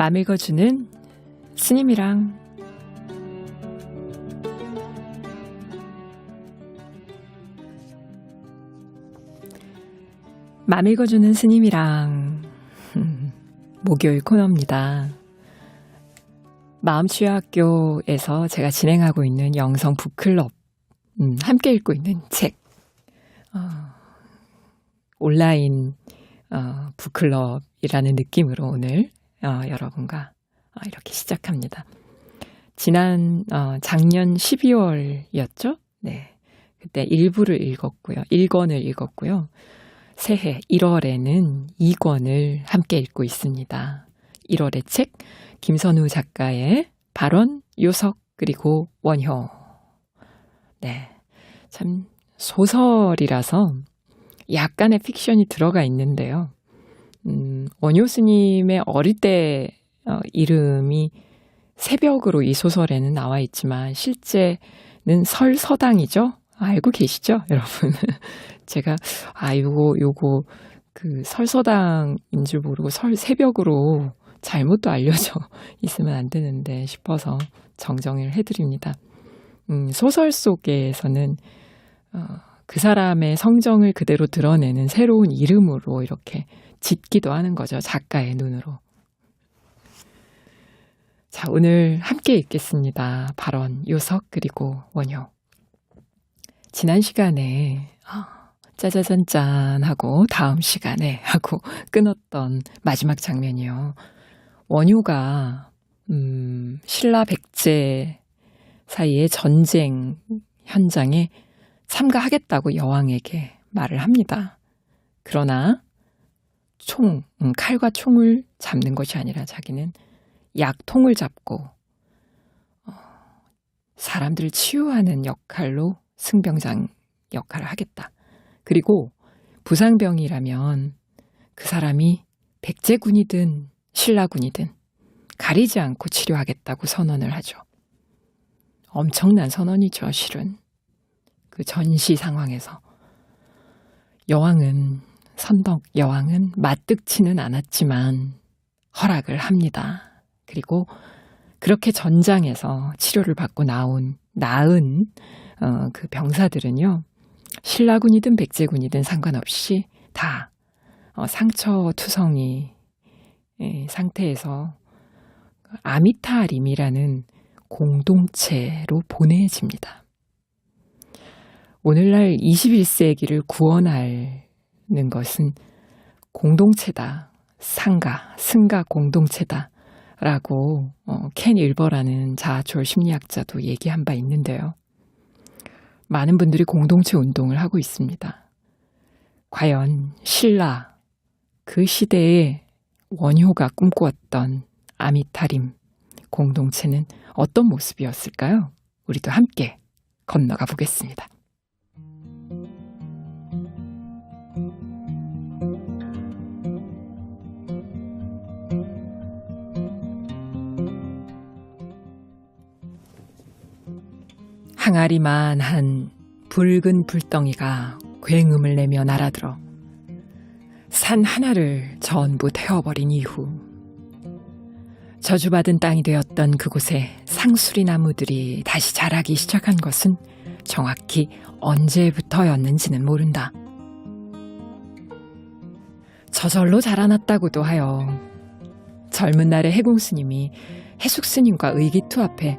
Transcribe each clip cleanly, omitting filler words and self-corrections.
맘 읽어주는 스님이랑 맘 읽어주는 스님이랑 목요일 코너입니다. 마음치유학교에서 제가 진행하고 있는 영성 북클럽, 함께 읽고 있는 책, 온라인 북클럽이라는 느낌으로 오늘 여러분과 이렇게 시작합니다. 지난 작년 12월이었죠? 네, 그때 1부를 읽었고요. 1권을 읽었고요. 새해 1월에는 2권을 함께 읽고 있습니다. 1월의 책, 김선우 작가의 발언, 요석, 그리고 원효. 네, 참 소설이라서 약간의 픽션이 들어가 있는데요. 원효 스님의 어릴 때 이름이 새벽으로 이 소설에는 나와 있지만 실제는 설서당이죠. 알고 계시죠, 여러분? 제가 요거 그 설서당인 줄 모르고 새벽으로 잘못 또 알려져 있으면 안 되는데 싶어서 정정을 해드립니다. 소설 속에서는 그 사람의 성정을 그대로 드러내는 새로운 이름으로 이렇게 짓기도 하는 거죠. 작가의 눈으로. 자, 오늘 함께 읽겠습니다. 발언, 요석, 그리고 원효. 지난 시간에 짜자잔짠 하고 다음 시간에 하고 끊었던 마지막 장면이요. 원효가 신라 백제 사이의 전쟁 현장에 참가하겠다고 여왕에게 말을 합니다. 그러나 칼과 총을 잡는 것이 아니라 자기는 약통을 잡고 사람들을 치유하는 역할로 승병장 역할을 하겠다. 그리고 부상병이라면 그 사람이 백제군이든 신라군이든 가리지 않고 치료하겠다고 선언을 하죠. 엄청난 선언이죠, 실은. 그 전시 상황에서. 선덕 여왕은 맞득치는 않았지만 허락을 합니다. 그리고 그렇게 전장에서 치료를 받고 나은 그 병사들은요, 신라군이든 백제군이든 상관없이 다 상처투성이 상태에서 아미타림이라는 공동체로 보내집니다. 오늘날 21세기를 구원하는 것은 공동체다. 승가 공동체다라고 켄 일버라는 자아초월 심리학자도 얘기한 바 있는데요. 많은 분들이 공동체 운동을 하고 있습니다. 과연 신라, 그 시대에 원효가 꿈꾸었던 아미타림 공동체는 어떤 모습이었을까요? 우리도 함께 건너가 보겠습니다. 항아리만한 붉은 불덩이가 굉음을 내며 날아들어 산 하나를 전부 태워버린 이후 저주받은 땅이 되었던 그곳에 상수리 나무들이 다시 자라기 시작한 것은 정확히 언제부터였는지는 모른다. 저절로 자라났다고도 하여 젊은 날의 해공스님이 해숙스님과 의기투합해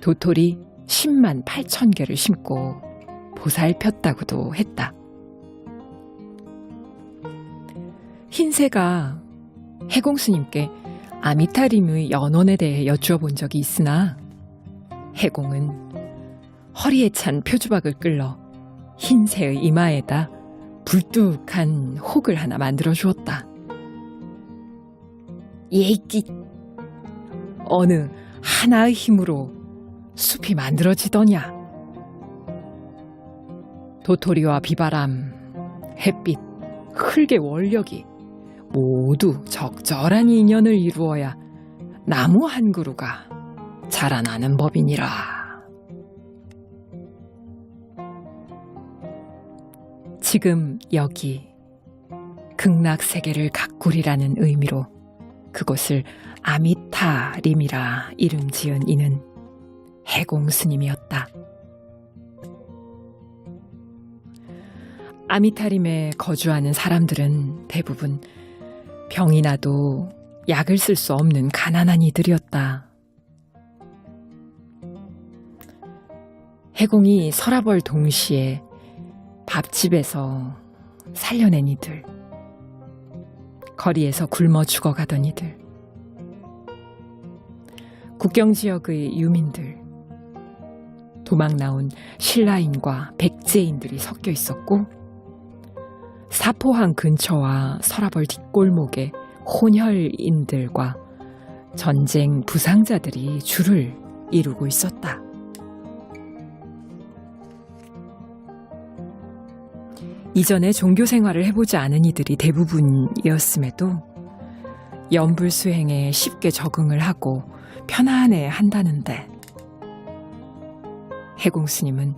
도토리 10만 8천 개를 심고 보살폈다고도 했다. 흰새가 해공스님께 아미타림의 연원에 대해 여쭈어 본 적이 있으나 해공은 허리에 찬 표주박을 끌러 흰새의 이마에다 불뚝한 혹을 하나 만들어 주었다. 예끼, 어느 하나의 힘으로 숲이 만들어지더냐. 도토리와 비바람, 햇빛, 흙의 원력이 모두 적절한 인연을 이루어야 나무 한 그루가 자라나는 법이니라. 지금 여기 극락세계를 가꾸리라는 의미로 그곳을 아미타림이라 이름 지은 이는 해공 스님이었다. 아미타림에 거주하는 사람들은 대부분 병이 나도 약을 쓸 수 없는 가난한 이들이었다. 해공이 서라벌 동시에 밥집에서 살려낸 이들, 거리에서 굶어 죽어가던 이들, 국경 지역의 유민들, 도망 나온 신라인과 백제인들이 섞여 있었고, 사포항 근처와 서라벌 뒷골목에 혼혈인들과 전쟁 부상자들이 줄을 이루고 있었다. 이전에 종교 생활을 해보지 않은 이들이 대부분이었음에도 연불 수행에 쉽게 적응을 하고 편안해 한다는데, 해공 스님은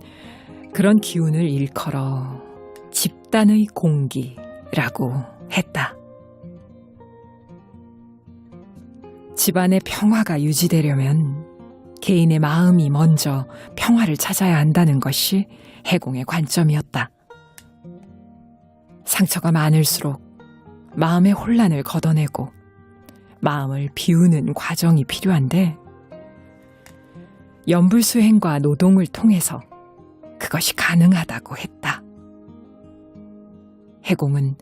그런 기운을 일컬어 집단의 공기라고 했다. 집안의 평화가 유지되려면 개인의 마음이 먼저 평화를 찾아야 한다는 것이 해공의 관점이었다. 상처가 많을수록 마음의 혼란을 걷어내고 마음을 비우는 과정이 필요한데, 연불수행과 노동을 통해서 그것이 가능하다고 했다. 해공은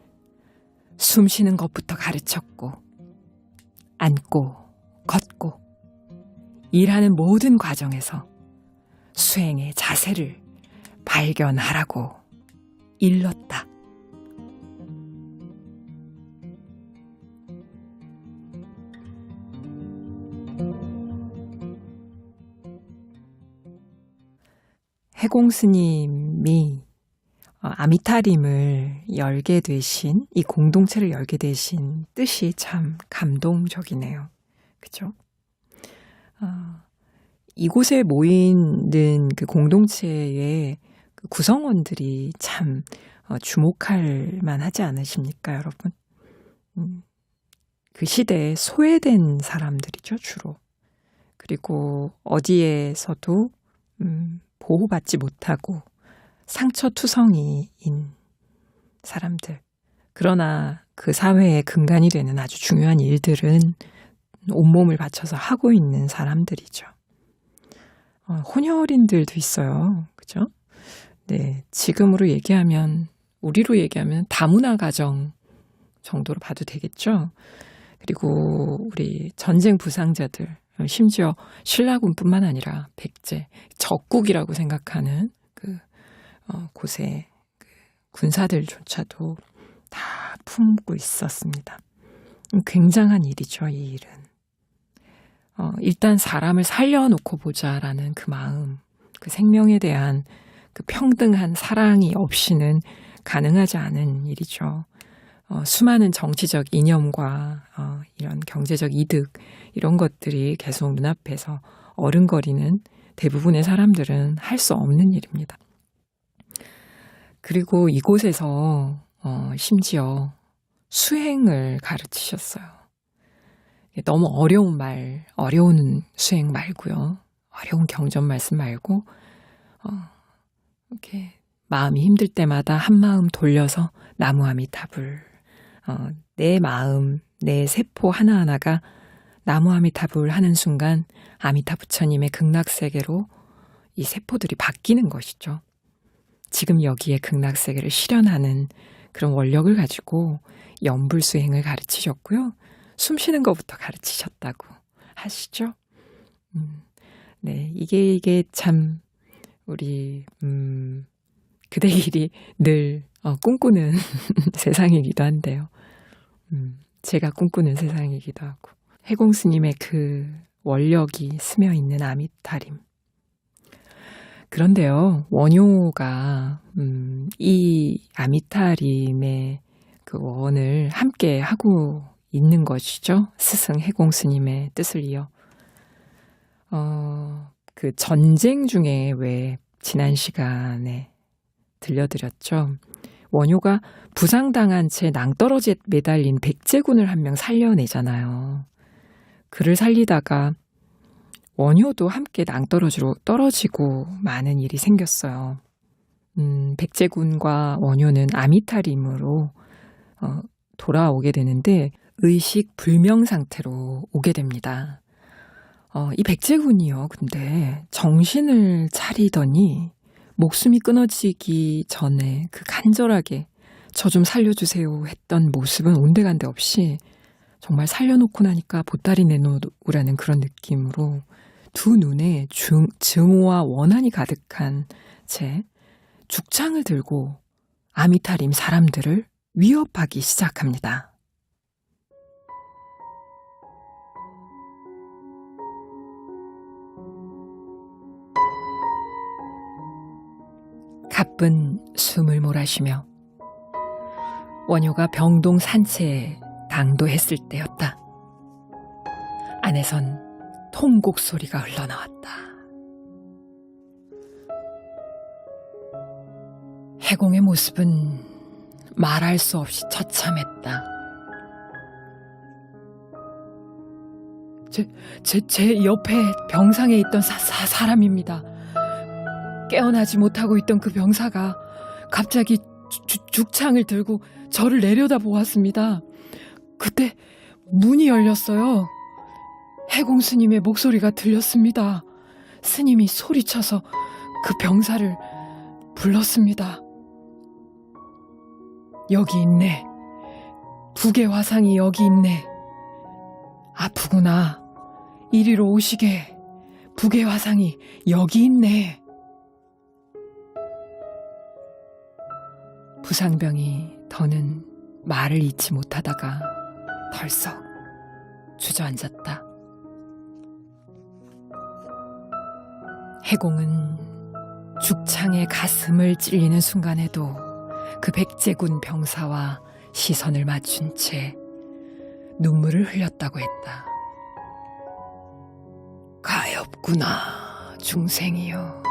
숨 쉬는 것부터 가르쳤고, 앉고 걷고 일하는 모든 과정에서 수행의 자세를 발견하라고 일렀다. 해공 스님이 아미타림을 열게 되신, 이 공동체를 열게 되신 뜻이 참 감동적이네요. 그죠? 이곳에 모이는 그 공동체의 그 구성원들이 참 주목할 만하지 않으십니까, 여러분? 그 시대에 소외된 사람들이죠, 주로. 그리고 어디에서도 보호받지 못하고 상처투성이인 사람들. 그러나 그 사회의 근간이 되는 아주 중요한 일들은 온몸을 바쳐서 하고 있는 사람들이죠. 혼혈인들도 있어요. 그죠? 네, 지금으로 얘기하면, 우리로 얘기하면 다문화 가정 정도로 봐도 되겠죠. 그리고 우리 전쟁 부상자들, 심지어 신라군뿐만 아니라 백제, 적국이라고 생각하는 그 곳의 그 군사들조차도 다 품고 있었습니다. 굉장한 일이죠, 이 일은. 일단 사람을 살려놓고 보자라는 그 마음, 그 생명에 대한 그 평등한 사랑이 없이는 가능하지 않은 일이죠. 수많은 정치적 이념과 이런 경제적 이득, 이런 것들이 계속 눈앞에서 어른거리는 대부분의 사람들은 할 수 없는 일입니다. 그리고 이곳에서 심지어 수행을 가르치셨어요. 너무 어려운 어려운 수행 말고요. 어려운 경전 말씀 말고, 이렇게 마음이 힘들 때마다 한 마음 돌려서 나무 아미타불, 내 마음, 내 세포 하나하나가 나무 아미타불 하는 순간 아미타 부처님의 극락세계로 이 세포들이 바뀌는 것이죠. 지금 여기에 극락세계를 실현하는 그런 원력을 가지고 연불수행을 가르치셨고요. 숨 쉬는 것부터 가르치셨다고 하시죠. 네, 이게 참 우리 그대길이 늘 꿈꾸는 세상이기도 한데요. 제가 꿈꾸는 세상이기도 하고, 해공 스님의 그 원력이 스며 있는 아미타림. 그런데요, 원효가 이 아미타림의 그 원을 함께 하고 있는 것이죠. 스승 해공 스님의 뜻을 이어. 그 전쟁 중에 왜 지난 시간에 들려드렸죠. 원효가 부상당한 채 낭떠러지에 매달린 백제군을 한 명 살려내잖아요. 그를 살리다가 원효도 함께 낭떠러지로 떨어지고 많은 일이 생겼어요. 백제군과 원효는 아미타림으로 돌아오게 되는데 의식 불명 상태로 오게 됩니다. 이 백제군이요. 근데 정신을 차리더니 목숨이 끊어지기 전에 그 간절하게 저 좀 살려주세요 했던 모습은 온데간데 없이 정말 살려놓고 나니까 보따리 내놓으라는 그런 느낌으로 두 눈에 증오와 원한이 가득한 채 죽창을 들고 아미타림 사람들을 위협하기 시작합니다. 가쁜 숨을 몰아쉬며 원효가 병동 산채에 당도했을 때였다. 안에선 통곡 소리가 흘러나왔다. 해공의 모습은 말할 수 없이 처참했다. 제 옆에 병상에 있던 사람입니다. 깨어나지 못하고 있던 그 병사가 갑자기 죽창을 들고 저를 내려다보았습니다. 그때 문이 열렸어요. 해공 스님의 목소리가 들렸습니다. 스님이 소리쳐서 그 병사를 불렀습니다. 여기 있네. 북의 화상이 여기 있네. 아프구나. 이리로 오시게. 북의 화상이 여기 있네. 부상병이 더는 말을 잇지 못하다가 덜썩 주저앉았다. 해공은 죽창의 가슴을 찔리는 순간에도 그 백제군 병사와 시선을 맞춘 채 눈물을 흘렸다고 했다. 가엾구나, 중생이여.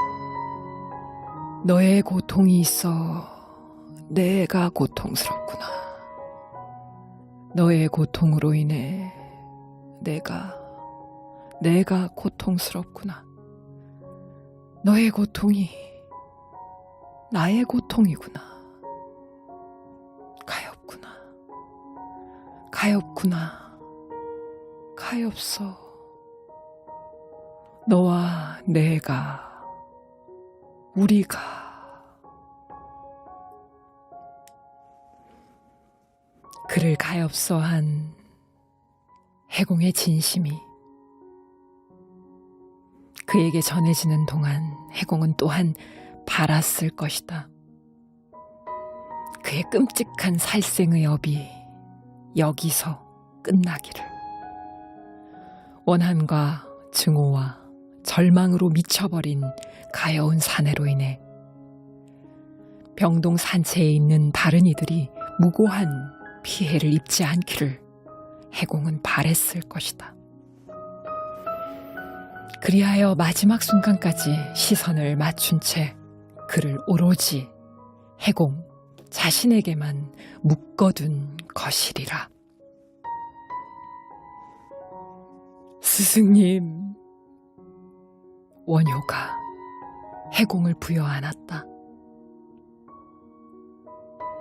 너의 고통이 있어 내가 고통스럽구나. 너의 고통으로 인해 내가 고통스럽구나. 너의 고통이 나의 고통이구나. 가엾구나. 가엾구나. 가엾어. 너와 내가, 우리가. 그를 가엾어한 해공의 진심이 그에게 전해지는 동안 해공은 또한 바랐을 것이다. 그의 끔찍한 살생의 업이 여기서 끝나기를. 원한과 증오와 절망으로 미쳐버린 가여운 사내로 인해 병동 산채에 있는 다른 이들이 무고한 피해를 입지 않기를 해공은 바랬을 것이다. 그리하여 마지막 순간까지 시선을 맞춘 채 그를 오로지 해공 자신에게만 묶어둔 것이리라. 스승님, 원효가 해공을 부여안았다.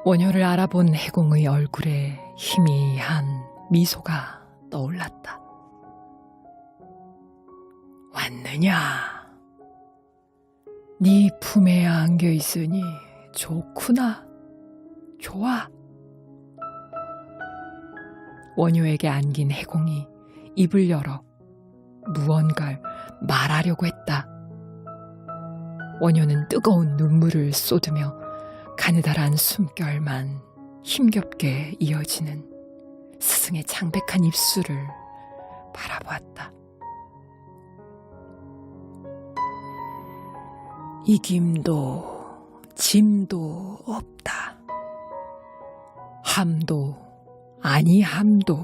원효를 알아본 해공의 얼굴에 희미한 미소가 떠올랐다. 왔느냐? 네 품에 안겨 있으니 좋구나. 좋아. 원효에게 안긴 해공이 입을 열어 무언가를 말하려고 했다. 원효는 뜨거운 눈물을 쏟으며 가느다란 숨결만 힘겹게 이어지는 스승의 창백한 입술을 바라보았다. 이김도 짐도 없다. 함도 아니함도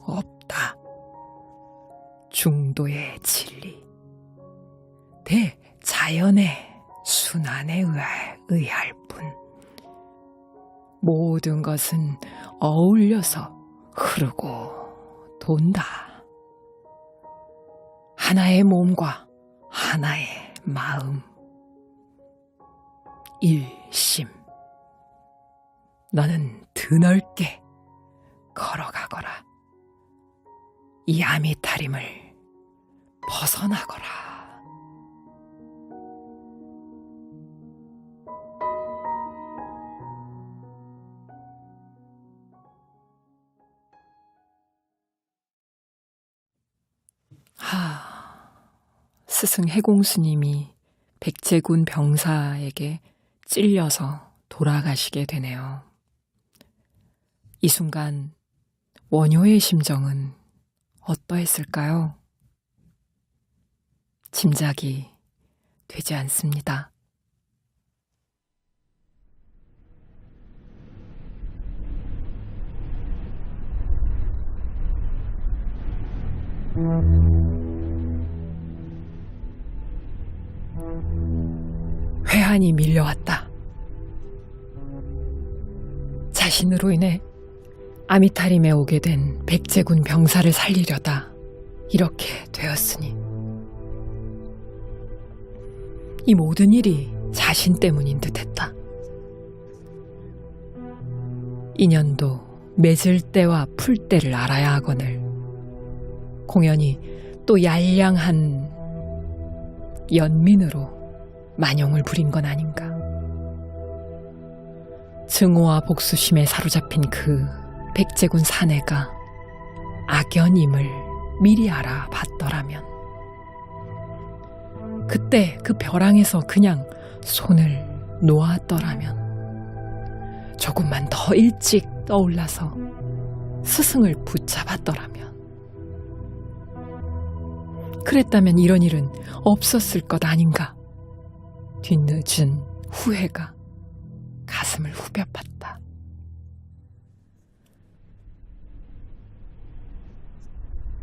없다. 중도의 진리, 대자연의 순환에 의할 뿐. 모든 것은 어울려서 흐르고 돈다. 하나의 몸과 하나의 마음. 일심. 너는 드넓게 걸어가거라. 이 아미타림을 벗어나거라. 스승 해공스님이 백제군 병사에게 찔려서 돌아가시게 되네요. 이 순간 원효의 심정은 어떠했을까요? 짐작이 되지 않습니다. 회한이 밀려왔다. 자신으로 인해 아미타림에 오게 된 백제군 병사를 살리려다 이렇게 되었으니 이 모든 일이 자신 때문인 듯했다. 인연도 맺을 때와 풀 때를 알아야 하거늘 공연히 또 얄량한 연민으로 만용을 부린 건 아닌가. 증오와 복수심에 사로잡힌 그 백제군 사내가 악연임을 미리 알아봤더라면 그때 그 벼랑에서 그냥 손을 놓았더라면 조금만 더 일찍 떠올라서 스승을 붙잡았더라면 그랬다면 이런 일은 없었을 것 아닌가. 뒤늦은 후회가 가슴을 후벼 팠다.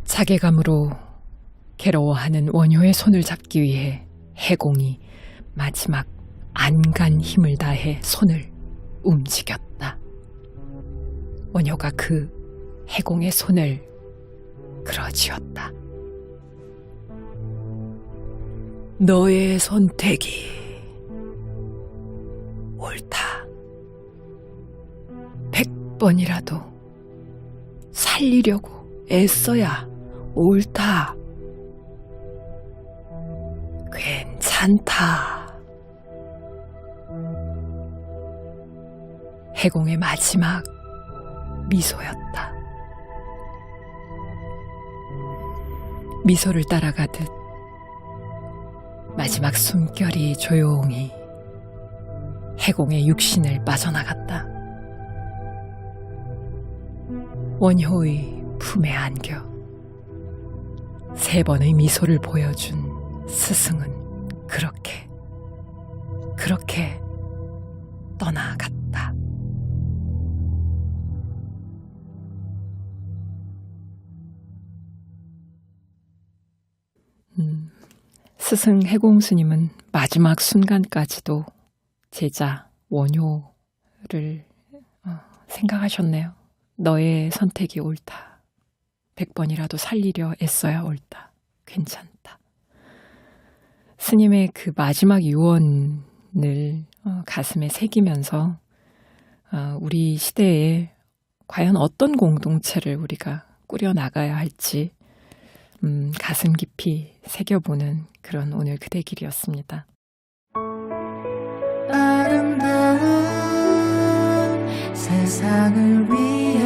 자괴감으로 괴로워하는 원효의 손을 잡기 위해 해공이 마지막 안간 힘을 다해 손을 움직였다. 원효가 그 해공의 손을 그러지었다. 너의 선택이 옳다. 100번이라도 살리려고 애써야 옳다. 괜찮다. 해공의 마지막 미소였다. 미소를 따라가듯 마지막 숨결이 조용히 해공의 육신을 빠져나갔다. 원효의 품에 안겨 3번의 미소를 보여준 스승은 그렇게 떠나갔다. 스승 해공스님은 마지막 순간까지도 제자 원효를 생각하셨네요. 너의 선택이 옳다. 100번이라도 살리려 애써야 옳다. 괜찮다. 스님의 그 마지막 유언을 가슴에 새기면서 우리 시대에 과연 어떤 공동체를 우리가 꾸려나가야 할지 가슴 깊이 새겨보는 그런 오늘 그대 길이었습니다. 아름다운 세상을 위해